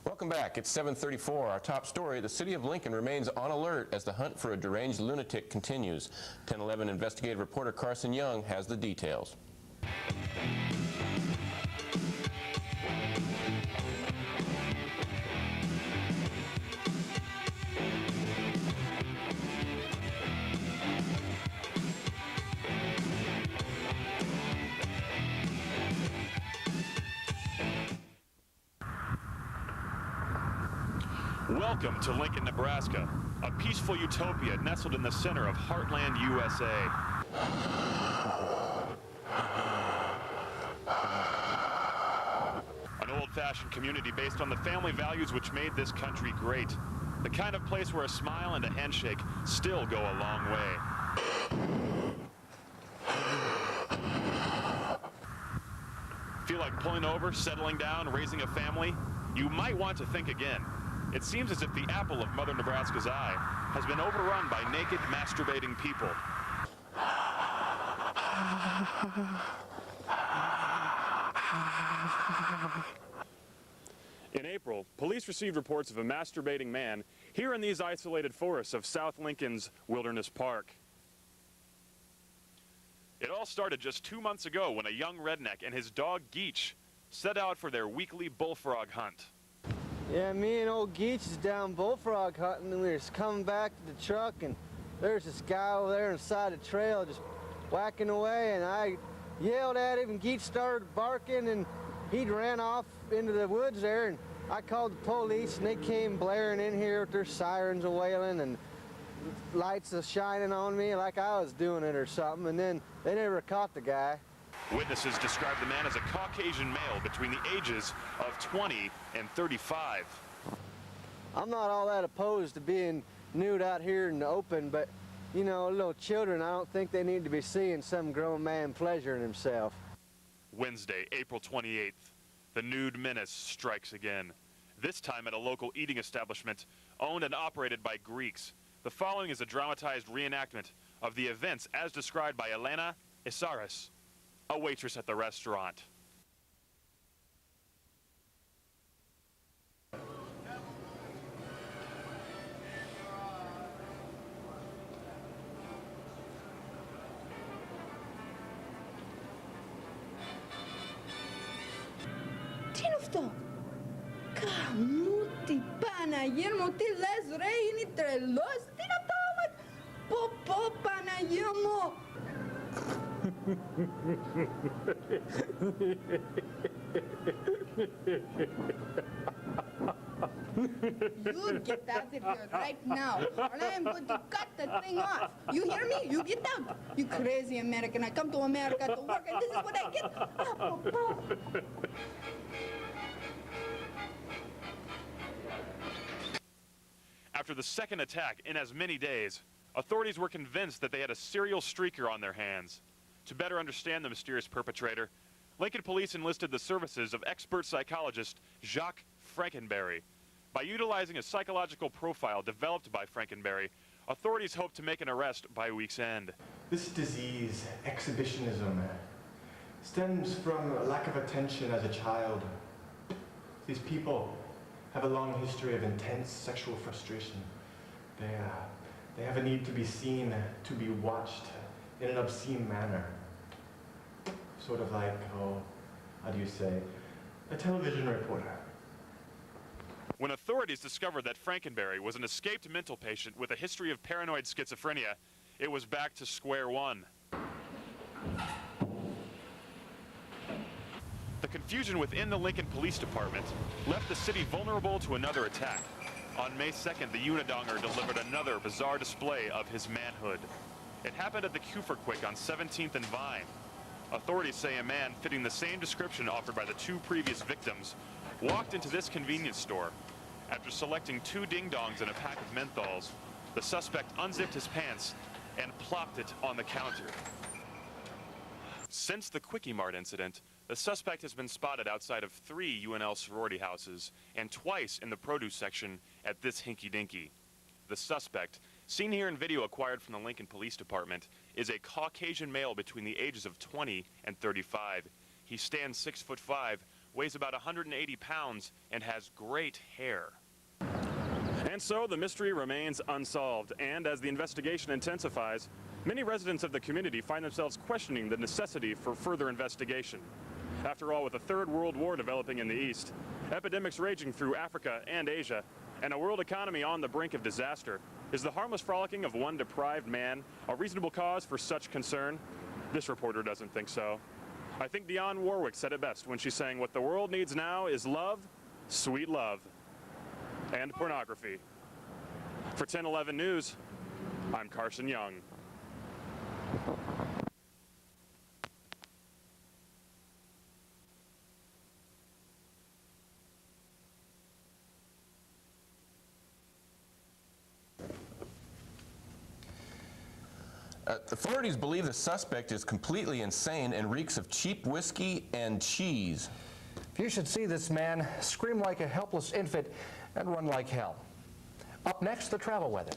Welcome back. It's 7:34. Our top story, the city of Lincoln remains on alert as the hunt for a deranged lunatic continues. 1011 investigative reporter Carson Young has the details. Welcome to Lincoln, Nebraska, a peaceful utopia nestled in the center of Heartland, USA. An old-fashioned community based on the family values which made this country great. The kind of place where a smile and a handshake still go a long way. Feel like pulling over, settling down, raising a family? You might want to think again. It seems as if the apple of Mother Nebraska's eye has been overrun by naked, masturbating people. In April, police received reports of a masturbating man here in these isolated forests of South Lincoln's Wilderness Park. It all started just 2 months ago when a young redneck and his dog Geach set out for their weekly bullfrog hunt. Yeah, me and old Geach is down bullfrog hunting, and we were coming back to the truck, and there's this guy over there on the side of the trail just whacking away, and I yelled at him, and Geach started barking, and he ran off into the woods there, and I called the police, and they came blaring in here with their sirens wailing, and lights shining on me like I was doing it or something, and then they never caught the guy. Witnesses describe the man as a Caucasian male between the ages of 20 and 35. I'm not all that opposed to being nude out here in the open, but, you know, little children, I don't think they need to be seeing some grown man pleasuring himself. Wednesday, April 28th, the nude menace strikes again. This time at a local eating establishment owned and operated by Greeks. The following is a dramatized reenactment of the events as described by Elena Isaris, a waitress at the restaurant. Τι είναι αυτό? Καμούτι, Παναγία μου, τι λες ρε, είναι τρελός, τι είναι αυτό, πω, Παναγία μου. You get out of here right now, or I am going to cut the thing off. You hear me? You get out. You crazy American. I come to America to work, and this is what I get. After the second attack in as many days, authorities were convinced that they had a serial streaker on their hands. To better understand the mysterious perpetrator, Lincoln police enlisted the services of expert psychologist Jacques Frankenberry. By utilizing a psychological profile developed by Frankenberry, authorities hope to make an arrest by week's end. This disease, exhibitionism, stems from a lack of attention as a child. These people have a long history of intense sexual frustration. They have a need to be seen, to be watched in an obscene manner. Sort of like, how do you say, a television reporter. When authorities discovered that Frankenberry was an escaped mental patient with a history of paranoid schizophrenia, it was back to square one. The confusion within the Lincoln Police Department left the city vulnerable to another attack. On May 2nd, the Unidonger delivered another bizarre display of his manhood. It happened at the Kuferquick on 17th and Vine. Authorities say a man fitting the same description offered by the two previous victims walked into this convenience store. After selecting 2 ding-dongs and a pack of menthols, the suspect unzipped his pants and plopped it on the counter. Since the Quickie Mart incident, the suspect has been spotted outside of 3 UNL sorority houses and twice in the produce section at this hinky-dinky. The suspect, seen here in video acquired from the Lincoln Police Department, is a Caucasian male between the ages of 20 and 35. He stands 6'5", weighs about 180 pounds, and has great hair. And so the mystery remains unsolved, and as the investigation intensifies, many residents of the community find themselves questioning the necessity for further investigation. After all, with a third world war developing in the East, epidemics raging through Africa and Asia, and a world economy on the brink of disaster, is the harmless frolicking of one deprived man a reasonable cause for such concern? This reporter doesn't think so. I think Dionne Warwick said it best when she sang, "What the world needs now is love, sweet love, and pornography." For 1011 News, I'm Carson Young. Authorities believe the suspect is completely insane and reeks of cheap whiskey and cheese. You should see this man scream like a helpless infant and run like hell. Up next, the travel weather.